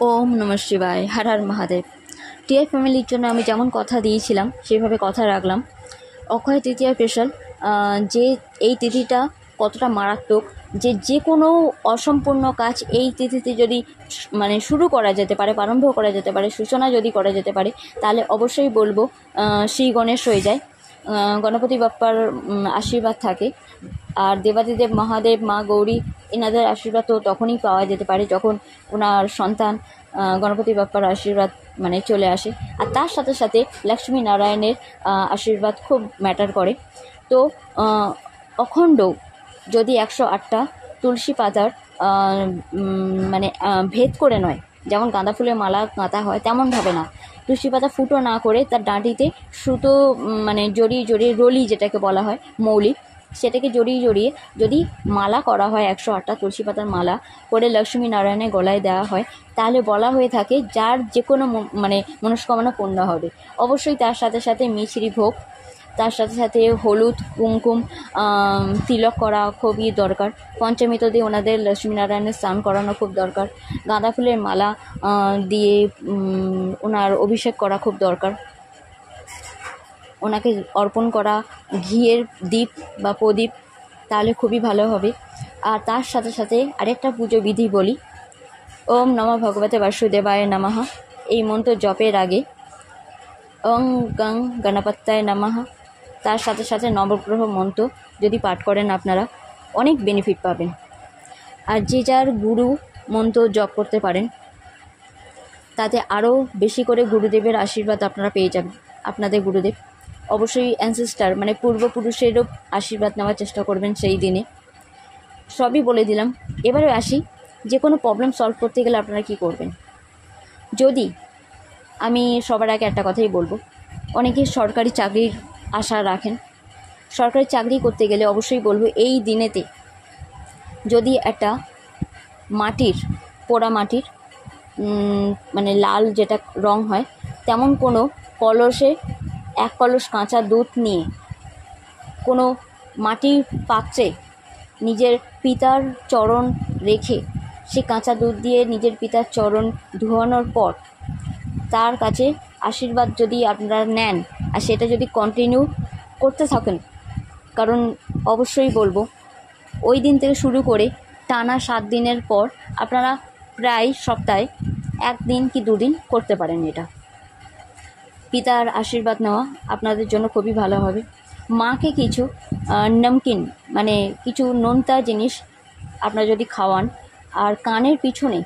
ওম নমঃ শিবায়, হর হর মহাদেব। টিআই ফ্যামিলির জন্য আমি যেমন কথা দিয়েছিলাম সেভাবে কথা রাখলাম। অক্ষয় তৃতীয়া স্পেশাল, যে এই তিথিটা কতটা মারাত্মক, যে কোনো অসম্পূর্ণ কাজ এই তিথিতে যদি শুরু করা যেতে পারে, প্রারম্ভ করা যেতে পারে, সূচনা যদি করা যেতে পারে, তাহলে অবশ্যই বলবো শ্রী গণেশ হয়ে যায়। গণপতি বাপ্পার আশীর্বাদ থাকে। আর দেবাদিদেব মহাদেব, মা গৌরী, এনাদের আশীর্বাদ তো তখনই পাওয়া যেতে পারে যখন ওনার সন্তান গণপতি বাপ্পার আশীর্বাদ চলে আসে। আর তার সাথে সাথে লক্ষ্মী নারায়ণের আশীর্বাদ খুব ম্যাটার করে। তো অখণ্ড যদি 108টা তুলসী পাতার ভেদ করে নয়, যেমন গাঁদা ফুলের মালা গাঁথা হয় তেমনভাবে না, তুলসী পাতা ফুটো না করে তার ডাঁটিতে সুতো জড়িয়ে জড়িয়ে, রলি যেটাকে বলা হয়, মৌলি, সেটাকে জড়িয়ে জড়িয়ে যদি মালা করা হয়, 108টা তুলসী পাতার মালা করে লক্ষ্মী নারায়ণের গলায় দেওয়া হয়, তাহলে বলা হয়ে থাকে যার যে কোনো মনস্কামনা পূর্ণ হবে। অবশ্যই তার সাথে সাথে মিছরি ভোগ, তার সাথে সাথে হলুদ কুমকুম তিলক করা খুবই দরকার। পঞ্চমীতে দিয়ে ওনাদের লক্ষ্মীনারায়ণের স্নান করানো খুব দরকার। গাঁদা ফুলের মালা দিয়ে ওনার অভিষেক করা খুব দরকার। ওনাকে অর্পণ করা ঘিয়ের দীপ বা প্রদীপ, তাহলে খুবই ভালো হবে। আর তার সাথে সাথে আরেকটা পুজো বিধি বলি, ওম নমঃ ভগবতে বাসুদেবায় নমঃ। এই মন্ত্র জপের আগে ওং গং গণপত্যায় নমঃ, তার সাথে সাথে নবগ্রহ মন্ত্র যদি পাঠ করেন আপনারা অনেক বেনিফিট পাবেন। আর যে যার গুরু মন্ত্র জপ করতে পারেন, তাতে আরও বেশি করে গুরুদেবের আশীর্বাদ আপনারা পেয়ে যাবেন। আপনাদের গুরুদেব অবশ্যই অ্যানসেস্টার পূর্বপুরুষেরও আশীর্বাদ নেওয়ার চেষ্টা করবেন সেই দিনে। সবই বলে দিলাম। এবারে আসি, যে কোনো প্রবলেম সলভ করতে গেলে আপনারা কি করবেন। যদি আমি সবার আগে একটা কথাই বলবো, অনেকে সরকারি চাকরির আশা রাখেন। সরকারি চাকরি করতে গেলে অবশ্যই বলবো এই দিনেতে যদি একটা মাটির, পোড়া মাটির লাল যেটা রং হয় তেমন কোনো কলসে 1 কলস কাঁচা দুধ নিয়ে কোনো মাটির পাত্রে নিজের পিতার চরণ রেখে সে কাঁচা দুধ দিয়ে নিজের পিতার চরণ ধোয়ানোর পর তার কাছে আশীর্বাদ যদি আপনারা নেন, আর সেটা যদি কন্টিনিউ করতে থাকেন, কারণ অবশ্যই বলবো ওই দিন থেকে শুরু করে টানা 7 দিনের পর আপনারা প্রায় সপ্তাহে 1 দিন কি 2 দিন করতে পারেন। এটা পিতার আশীর্বাদ নেওয়া আপনাদের জন্য খুবই ভালো হবে। মাকে কিছু নমকিন কিছু নোনতা জিনিস আপনারা যদি খাওয়ান, আর কানের পিছনে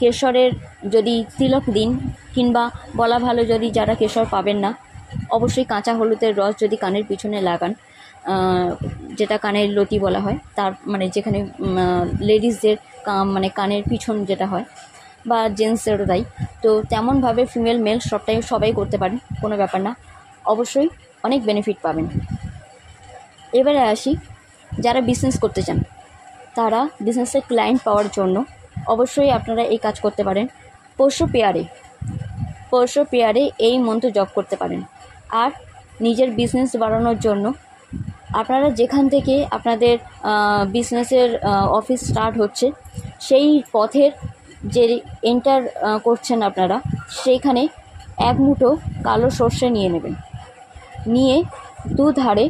কেশরের যদি তিলক দিন, কিংবা বলা ভালো যদি যারা কেশর পাবেন না, অবশ্যই কাঁচা হলুদের রস যদি কানের পিছনে লাগান, যেটা কানের লতি বলা হয়, তার যেখানে লেডিসদের কানের পিছন যেটা হয়, বা জেন্টসদেরও তাই, তো তেমনভাবে ফিমেল মেল সবাই করতে পারেন, কোনো ব্যাপার না, অবশ্যই অনেক বেনিফিট পাবেন। এবারে আসি, যারা বিজনেস করতে চান, তারা বিজনেসের ক্লায়েন্ট পাওয়ার জন্য অবশ্যই আপনারা এই কাজ করতে পারেন। পরশু পেয়ারে এই মন্ত্র জপ করতে পারেন। আর নিজের বিজনেস বাড়ানোর জন্য আপনারা যেখান থেকে আপনাদের বিজনেসের অফিস স্টার্ট হচ্ছে, সেই পথের যে এন্টার করছেন আপনারা, সেইখানে 1 মুঠো কালো সর্ষে নিয়ে নেবেন। নিয়ে দুধারে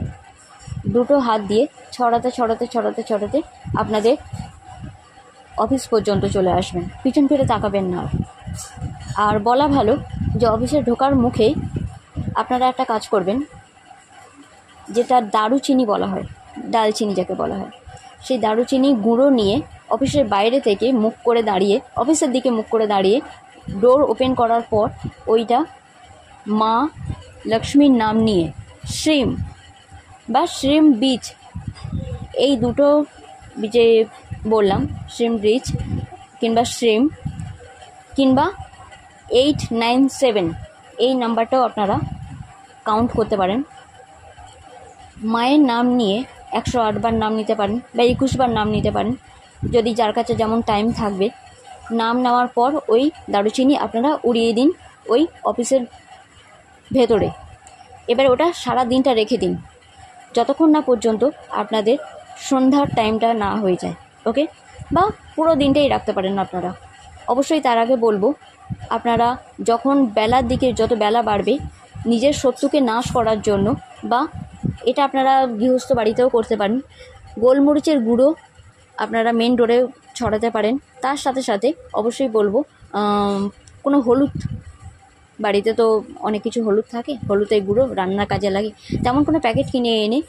2টো হাত দিয়ে ছড়াতে ছড়াতে ছড়াতে ছড়াতে আপনাদের অফিস পর্যন্ত চলে আসবেন। পিছন ফিরে তাকাবেন না। আর বলা ভালো যে অফিসে ঢোকার মুখেই আপনারা একটা কাজ করবেন, যেটা দারুচিনি বলা হয়, ডালচিনি যাকে বলা হয়, সেই দারুচিনি গুঁড়ো নিয়ে অফিসের বাইরে থেকে মুখ করে দাঁড়িয়ে, অফিসের দিকে মুখ করে দাঁড়িয়ে, ডোর ওপেন করার পর ওইটা মা লক্ষ্মীর নাম নিয়ে শ্রীম বা শ্রীম বীজ, এই দুটো যে বললাম, শ্রীম বীজ কিংবা শ্রীম কিংবা 897, এই নাম্বারটাও আপনারা কাউন্ট করতে পারেন। মায়ের নাম নিয়ে 108 বার নাম নিতে পারেন বা 21 বার নাম নিতে পারেন, যদি যার কাছে যেমন টাইম থাকবে। নাম নেওয়ার পর ওই দারুচিনি আপনারা উড়িয়ে দিন ওই অফিসের ভেতরে। এবার ওটা সারা দিনটা রেখে দিন, যতক্ষণ না পর্যন্ত আপনাদের সন্ধ্যার টাইমটা না হয়ে যায়। ওকে, বা পুরো দিনটাই রাখতে পারেন আপনারা। অবশ্যই তার আগে বলবো, আপনারা যখন বেলার দিকে যত বেলা বাড়বে, নিজের শত্রুকে নাশ করার জন্য, বা এটা আপনারা গৃহস্থ বাড়িতেও করতে পারেন, গোলমরিচের গুঁড়ো আপনারা মেন ডোরে ছড়াতে পারেন। তার সাথে সাথে অবশ্যই বলবো, কোনো হলুদ, বাড়িতে তো অনেক কিছু হলুদ থাকে, হলুদের গুঁড়ো রান্নার কাজে লাগে, তেমন কোনো প্যাকেট কিনে এনে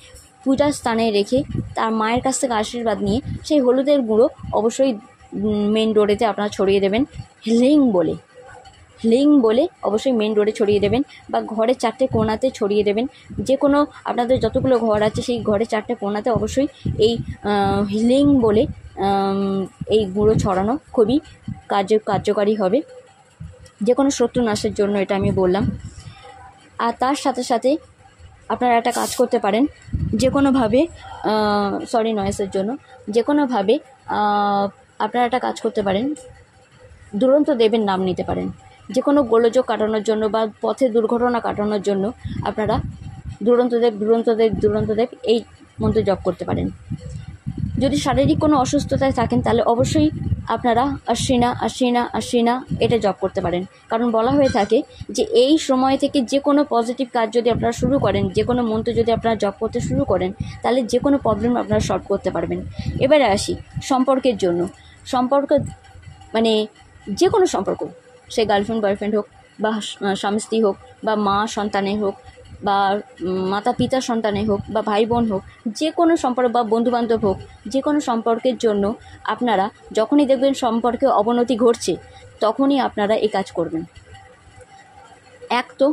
পূজার স্থানে রেখে তার মায়ের কাছ থেকে আশীর্বাদ নিয়ে সেই হলুদের গুঁড়ো অবশ্যই মেন ডোরেতে আপনারা ছড়িয়ে দেবেন, লিং বলে অবশ্যই মেন ডোরে ছড়িয়ে দেবেন, বা ঘরের 4টে কোণাতে ছড়িয়ে দেবেন। যে কোনো আপনাদের যতগুলো ঘর আছে সেই ঘরের 4টে কোণাতে অবশ্যই এই লিং বলে এই গুঁড়ো ছড়ানো খুবই কার্যকারী হবে, যে কোনো শত্রু নাশের জন্য, এটা আমি বললাম। আর তার সাথে সাথে আপনারা একটা কাজ করতে পারেন, যে কোনোভাবে নয়েসের জন্য যে কোনোভাবে আপনারা একটা কাজ করতে পারেন, দুরন্ত দেবের নাম নিতে পারেন। যে কোনো গোলযোগ কাটানোর জন্য বা পথে দুর্ঘটনা কাটানোর জন্য আপনারা দুরন্তদেব এই মন্ত্র জপ করতে পারেন। যদি শারীরিক কোনো অসুস্থতায় থাকেন তাহলে অবশ্যই আপনারা আশ্বিনা এটা জপ করতে পারেন। কারণ বলা হয়ে থাকে যে এই সময় থেকে যে কোনো পজিটিভ কাজ যদি আপনারা শুরু করেন, যে কোনো মন্ত্র যদি আপনারা জপ করতে শুরু করেন, তাহলে যে কোনো প্রবলেম আপনারা সলভ করতে পারবেন। এবারে আসি সম্পর্কের জন্য। সম্পর্ক মানে যে কোনো সম্পর্ক, সে গার্লফ্রেন্ড বয়ফ্রেন্ড হোক, বা স্বামী স্ত্রী হোক, বা মা সন্তানের হোক, বা মাতা পিতা সন্তানের হোক, বা ভাই বোন হোক, যে কোনো সম্পর্ক, বা বন্ধুবান্ধব হোক, যে কোনো সম্পর্কের জন্য আপনারা যখনই দেখবেন সম্পর্কে অবনতি ঘটছে, তখনই আপনারা এই কাজ করবেন। এক তো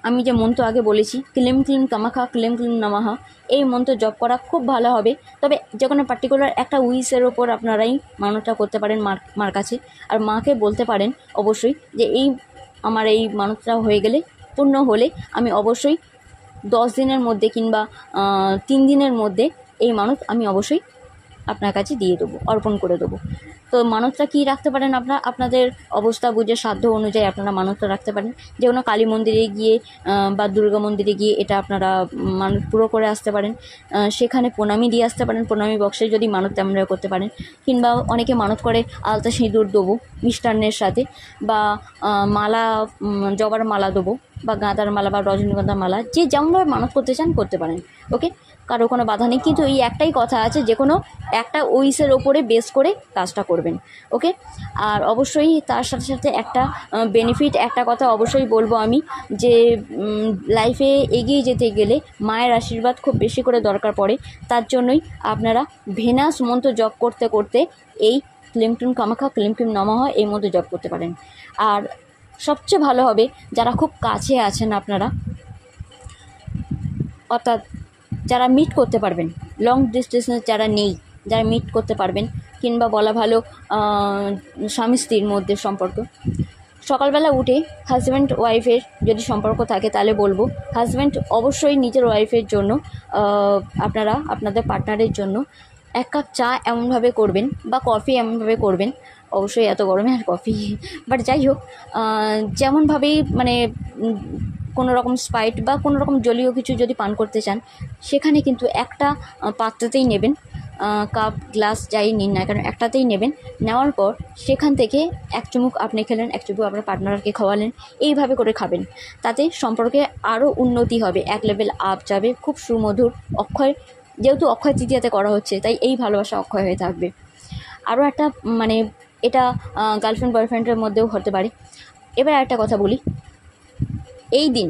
আমি যে মন্ত্র আগে বলেছি, claim claim Kamakhya claim claim নমঃ, এই মন্ত্র জপ করা খুব ভালো হবে। তবে যে কোনো পার্টিকুলার একটা উইশের ওপর আপনারাই মানতটা করতে পারেন মার কাছে, আর মাকে বলতে পারেন অবশ্যই যে আমার এই মানতটা হয়ে গেলে, পূর্ণ হলে আমি অবশ্যই 10 দিনের মধ্যে কিংবা 3 দিনের মধ্যে এই মানত আমি অবশ্যই আপনার কাছে দিয়ে দেবো, অর্পণ করে দেবো। তো মানতটা কী রাখতে পারেন আপনাদের অবস্থা বুঝে, সাধ্য অনুযায়ী আপনারা মানতটা রাখতে পারেন। যে কোনো কালী মন্দিরে গিয়ে বা দুর্গা মন্দিরে গিয়ে এটা আপনারা মানত পুরো করে আসতে পারেন। সেখানে প্রণামী দিয়ে আসতে পারেন, প্রণামী বক্সে যদি মানত আমরা করতে পারেন। কিংবা অনেকে মানত করে আলতা সিঁদুর দেবো মিষ্টান্নের সাথে, বা মালা, জবার মালা দেবো, বা গাঁদার মালা, বা রজনীগন্ধার মালা, যে যেমনভাবে মানত করতে চান করতে পারেন। ওকে, কারো কোনো বাধা নেই। কিন্তু এই একটাই কথা আছে, যে কোনো একটা উইসের ওপরে বেস করে কাজটা করবেন। ওকে, আর অবশ্যই তার সাথে সাথে একটা বেনিফিট, একটা কথা অবশ্যই বলবো আমি, যে লাইফে এগিয়ে যেতে গেলে মায়ের আশীর্বাদ খুব বেশি করে দরকার পড়ে। তার জন্যই আপনারা ভেনাস মন্ত্র জপ করতে করতে এই claim claim Kamakhya claim claim নমঃ এই মন্ত্র জপ করতে পারেন। আর সবচেয়ে ভালো হবে যারা খুব কাছে আছেন আপনারা, অর্থাৎ যারা মিট করতে পারবেন, লং ডিস্টেন্সে যারা নেই, যারা মিট করতে পারবেন, কিংবা বলা ভালো স্বামী স্ত্রীর মধ্যে সম্পর্ক, সকালবেলা উঠে হাজব্যান্ড ওয়াইফের যদি সম্পর্ক থাকে তাহলে বলবো হাজব্যান্ড অবশ্যই নিজের ওয়াইফের জন্য, আপনারা আপনাদের পার্টনারের জন্য 1 কাপ চা এমনভাবে করবেন, বা কফি এমনভাবে করবেন, অবশ্যই এত গরমে আর কফি, বাট যাই হোক, যেমনভাবেই মানে কোনো রকম স্প্রাইট বা কোনো রকম জলীয় কিছু যদি পান করতে চান, সেখানে কিন্তু একটা পাত্রতেই নেবেন, কাপ গ্লাস যাই নিন না কেন একটাতেই নেবেন। নেওয়ার পর সেখান থেকে 1 চুমুক আপনি খেলেন, 1 চুমুক আপনার পার্টনারকে খাওয়ালেন, এইভাবে করে খাবেন। তাতে সম্পর্কে আরও উন্নতি হবে, 1 লেভেল আপ যাবে, খুব সুমধুর। যেহেতু অক্ষয় তৃতীয়াতে করা হচ্ছে, তাই এই ভালোবাসা অক্ষয় হয়ে থাকবে। আরও একটা মানে এটা গার্লফ্রেন্ড বয়ফ্রেন্ডের মধ্যেও হতে পারে। এবার একটা কথা বলি, এই দিন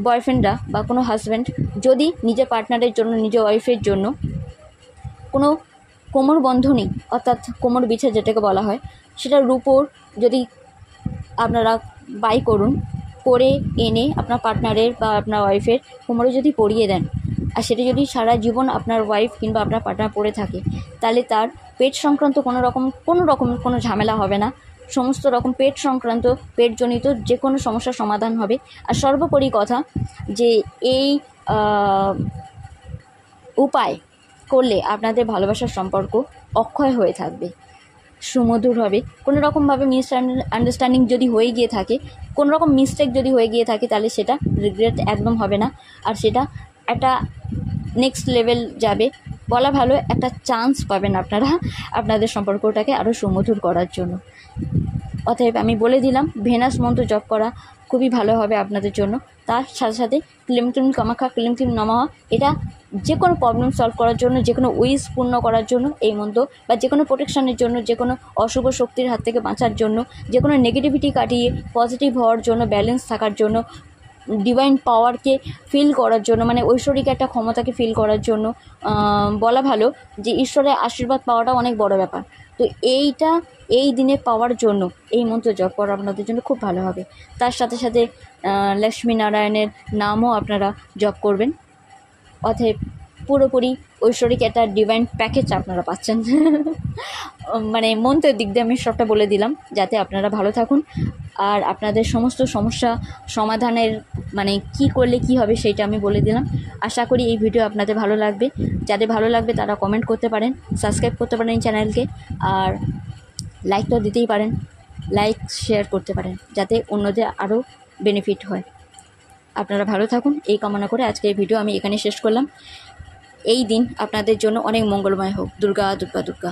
বয়ফ্রেন্ডরা বা কোনো হাজব্যান্ড যদি নিজের পার্টনারের জন্য, নিজের ওয়াইফের জন্য কোনো কোমর বন্ধনী, অর্থাৎ কোমর বিছা যেটাকে বলা হয়, সেটা রূপোর যদি আপনারা বাই করুন, করে এনে আপনার পার্টনারের বা আপনার ওয়াইফের কোমরে যদি পরিয়ে দেন, আর সেটা যদি সারা জীবন আপনার ওয়াইফ কিংবা আপনার পার্টনার পরে থাকে, তাহলে তার পেট সংক্রান্ত কোনো ঝামেলা হবে না। সমস্ত রকম পেট সংক্রান্ত, পেটজনিত যে কোনো সমস্যার সমাধান হবে। আর সর্বোপরি কথা, যে এই উপায় করলে আপনাদের ভালোবাসার সম্পর্ক অক্ষয় হয়ে থাকবে, সুমধুর হবে। কোনো রকমভাবে আন্ডারস্ট্যান্ডিং যদি হয়ে গিয়ে থাকে, কোনো রকম মিস্টেক যদি হয়ে গিয়ে থাকে, তাহলে সেটা রিগ্রেট একদম হবে না, আর সেটা একটা নেক্সট লেভেল যাবে। বলা ভালো, একটা চান্স পাবেন আপনারা আপনাদের সম্পর্কটাকে আরও সুমধুর করার জন্য। অতএব আমি বলে দিলাম ভেনাস মন্ত্র জপ করা খুবই ভালো হবে আপনাদের জন্য। তার সাথে সাথে claim claim Kamakhya claim claim নমঃ, এটা যে কোনো প্রবলেম সলভ করার জন্য, যে কোনো উইশ পূর্ণ করার জন্য এই মন্ত্র, বা যে কোনো প্রোটেকশনের জন্য, যে কোনো অশুভ শক্তির হাত থেকে বাঁচার জন্য, যে কোনো নেগেটিভিটি কাটিয়ে পজিটিভ হওয়ার জন্য, ব্যালেন্স থাকার জন্য, ডিভাইন পাওয়ারকে ফিল করার জন্য, মানে ঐশ্বরিক একটা ক্ষমতাকে ফিল করার জন্য, বলা ভালো যে ঈশ্বরের আশীর্বাদ পাওয়াটা অনেক বড় ব্যাপার। তো এইটা এই দিনে পাওয়ার জন্য এই মন্ত্র জপ করা আপনাদের জন্য খুব ভালো হবে। তার সাথে সাথে লক্ষ্মীনারায়ণের নামও আপনারা জপ করবেন। অতএব পুরোপুরি ঐশ্বরিক একটা ডিভাইন প্যাকেজ আপনারা পাচ্ছেন। মানে মন্ত্রের দিক দিয়ে আমি সবটা বলে দিলাম যাতে আপনারা ভালো থাকুন, আর আপনাদের সমস্ত সমস্যা সমাধানের মানে কি করলে কি হবে সেইটা আমি বলে দিলাম। আশা করি এই ভিডিও আপনাদের ভালো লাগবে। যাদের ভালো লাগবে তারা কমেন্ট করতে পারেন, সাবস্ক্রাইব করতে পারেন এই চ্যানেলকে, আর লাইক তো দিতেই পারেন, লাইক শেয়ার করতে পারেন যাতে অন্যদের আরও বেনিফিট হয়। আপনারা ভালো থাকুন এই কামনা করে আজকে এই ভিডিও আমি এখানে শেষ করলাম। এই দিন আপনাদের জন্য অনেক মঙ্গলময় হোক। দুর্গা দুর্গা দুর্গা।